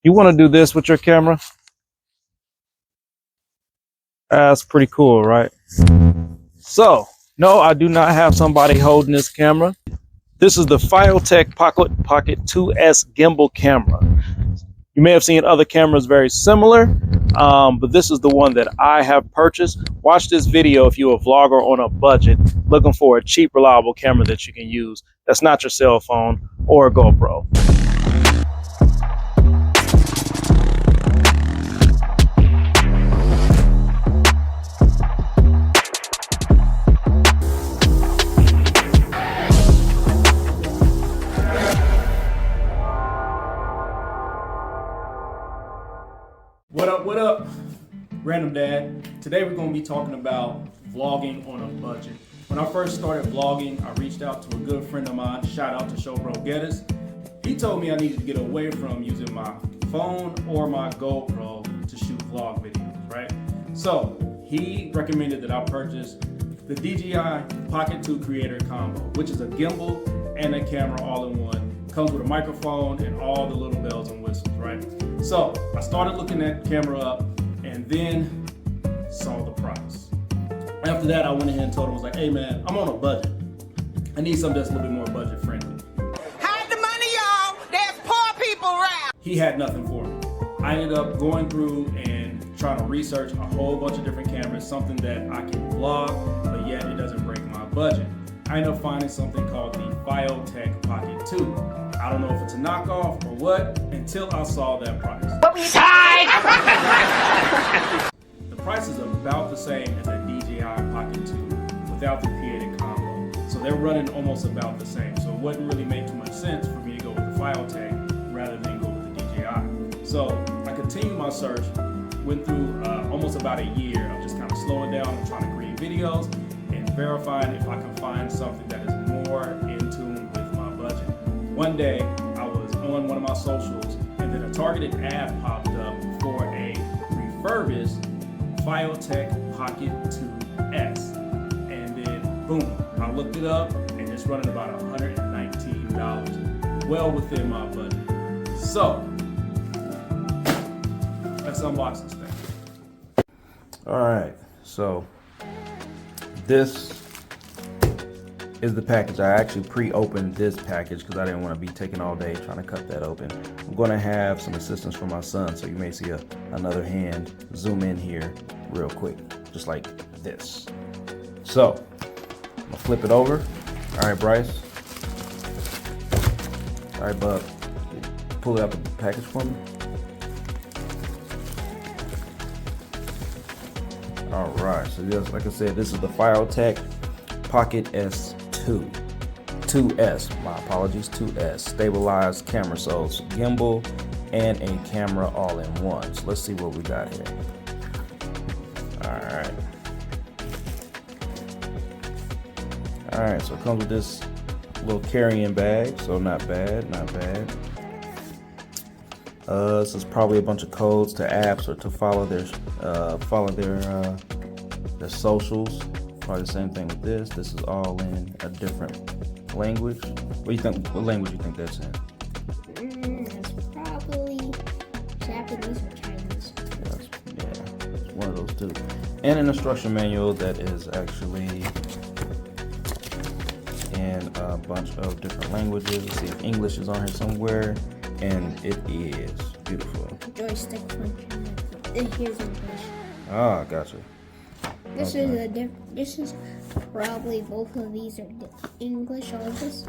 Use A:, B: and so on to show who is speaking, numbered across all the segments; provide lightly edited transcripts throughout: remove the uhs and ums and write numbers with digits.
A: You want to do this with your camera? That's pretty cool, right? So, no, I do not have somebody holding this camera. This is the Feiyutech Pocket 2S gimbal camera. You may have seen other cameras very similar, but this is the one that I have purchased. Watch this video if you're a vlogger on a budget looking for a cheap, reliable camera that you can use that's not your cell phone or a GoPro.
B: What up, Random Dad? Today we're going to be talking about vlogging on a budget. When I first started vlogging, I reached out to a good friend of mine, shout out to shoutout. He told me I needed to get away from using my phone or my GoPro to shoot vlog videos, right? So he recommended that I purchase the DJI Pocket 2 Creator Combo, which is a gimbal and a camera all in one. Comes with a microphone and all the little bells and whistles, right? So I started looking that camera up and then saw the price. After that, I went ahead and told him, I was like, hey man, I'm on a budget. I need something that's a little bit more budget friendly.
C: Hide the money, y'all. There's poor people around.
B: He had nothing for me. I ended up going through and trying to research a whole bunch of different cameras, something that I can vlog, but yet it doesn't break my budget. I ended up finding something called the Feiyutech Pocket 2. I don't know if it's a knockoff or what, until I saw that price. The price is about the same as a DJI Pocket 2 without the Creator Combo. So they're running almost about the same. So it wouldn't really make too much sense for me to go with the Feiyutech rather than go with the DJI. So I continued my search, went through almost about a year of just kind of slowing down and trying to create videos and verifying if I can find something that is more in tune with my budget. One day, I was on one of my socials, and then a targeted ad popped up for a refurbished Feiyutech Pocket 2S. And then, boom, I looked it up, and it's running about $119, well within my budget. So, let's unbox this thing.
A: All right, so this is the package. I actually pre-opened this package because I didn't want to be taking all day trying to cut that open. I'm going to have some assistance from my son, so you may see another hand zoom in here real quick, just like this. So I'm gonna flip it over. All right, Bryce. All right, bud. Pull it out the package for me. All right, so just like I said, this is the Feiyutech Pocket S2, 2S, my apologies, 2S, stabilized camera, so it's gimbal and a camera all in one. So let's see what we got here. All right, so it comes with this little carrying bag, so not bad, not bad. This is probably a bunch of codes to apps or to follow their socials. Probably the same thing with this. This is all in a different language. What do you think? What language do you think that's in?
D: It's probably Japanese or Chinese.
A: Yeah, it's one of those two. And an instruction manual that is actually in a bunch of different languages. Let's see if English is on here somewhere. And it is beautiful.
D: Joystick function. Here's English.
A: Ah, gotcha.
D: This is probably both of these are English on this.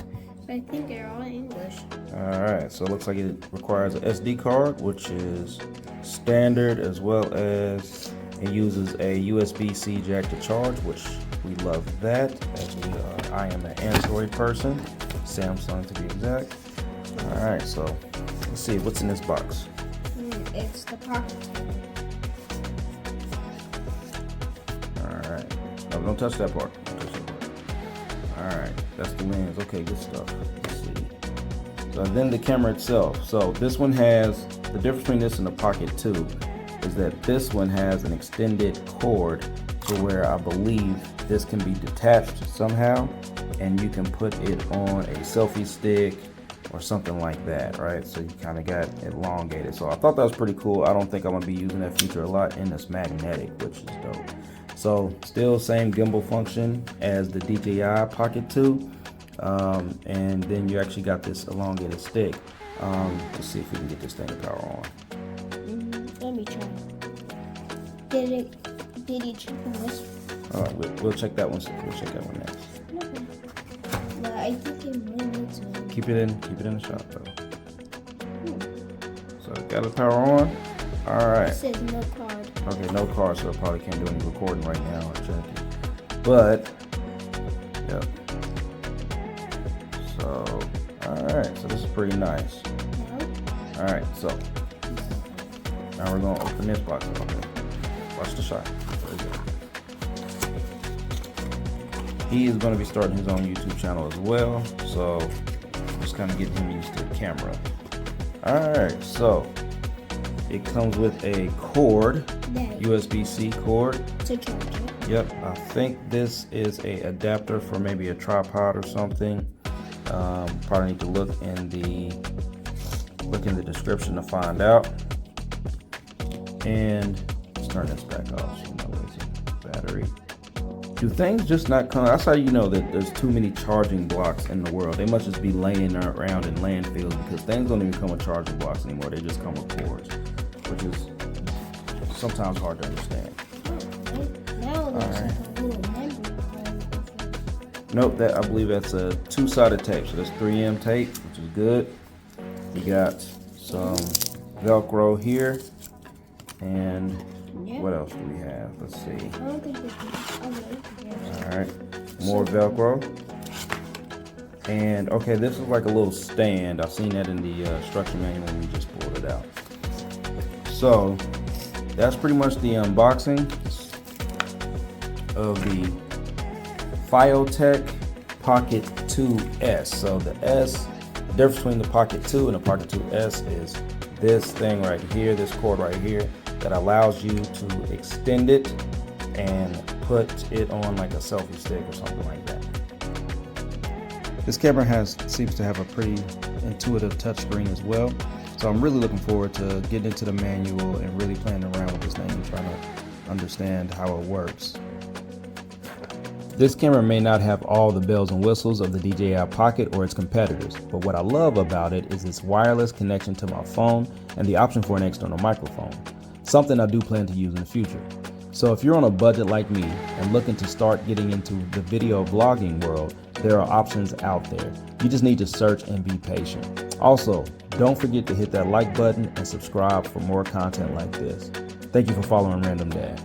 D: So I think they're all English.
A: All right, so it looks like it requires an SD card, which is standard, as well as it uses a USB-C jack to charge, which we love that, as we are. I am an Android person, Samsung to be exact. All right, so let's see what's in this box.
D: It's the pocket.
A: All right, no, don't touch that part. Don't touch that part. All right, that's the lens. Okay, good stuff. Let's see. So then the camera itself. So this one has, the difference between this and the Pocket 2 is that this one has an extended cord to where I believe this can be detached somehow, and you can put it on a selfie stick
E: or something like that, right? So you kind of got elongated. So I thought that was pretty cool. I don't think I'm gonna be using that feature a lot, and it's magnetic, which is dope. So still same gimbal function as the DJI Pocket 2, and then you actually got this elongated stick. Let's see if we can get this thing to power on.
D: Let me try. Did you check on this?
E: All right, we'll check that one. We'll check that one next.
D: Okay. But I think it really needs to.
E: Keep it in the shot though. So got the power on. All right.
D: It says no card.
E: Okay, no card, so I probably can't do any recording right now or checking. But yep. So all right, so this is pretty nice. All right, so now we're gonna open this box up. Watch the shot. Very good. He is going to be starting his own YouTube channel as well, so just kind of getting him used to the camera. All right, so it comes with a cord, USB-C cord.
D: To charge it.
E: Yep, I think this is a adapter for maybe a tripod or something. Probably need to look in the description to find out. And let's turn this back off. So no lazy battery. Do things just not come? That's how you know that there's too many charging blocks in the world. They must just be laying around in landfills, because things don't even come with charging blocks anymore. They just come with cords, which is sometimes hard to understand.
D: Now there's like a little memory card.
E: Nope, I believe that's a two-sided tape. So that's 3M tape, which is good. We got some Velcro here, and what else do we have? Let's see.
D: I don't think we can.
E: All right, more Velcro. And okay, this is like a little stand. I've seen that in the instruction manual when we just pulled it out. So that's pretty much the unboxing of the Feiyutech Pocket 2S. So the difference between the Pocket 2 and the Pocket 2S is this thing right here, this cord right here, that allows you to extend it and put it on like a selfie stick or something like that. This camera seems to have a pretty intuitive touchscreen as well. So I'm really looking forward to getting into the manual and really playing around with this thing and trying to understand how it works. This camera may not have all the bells and whistles of the DJI Pocket or its competitors, but what I love about it is its wireless connection to my phone and the option for an external microphone, something I do plan to use in the future. So if you're on a budget like me and looking to start getting into the video vlogging world, there are options out there. You just need to search and be patient. Also, don't forget to hit that like button and subscribe for more content like this. Thank you for following Random Dad.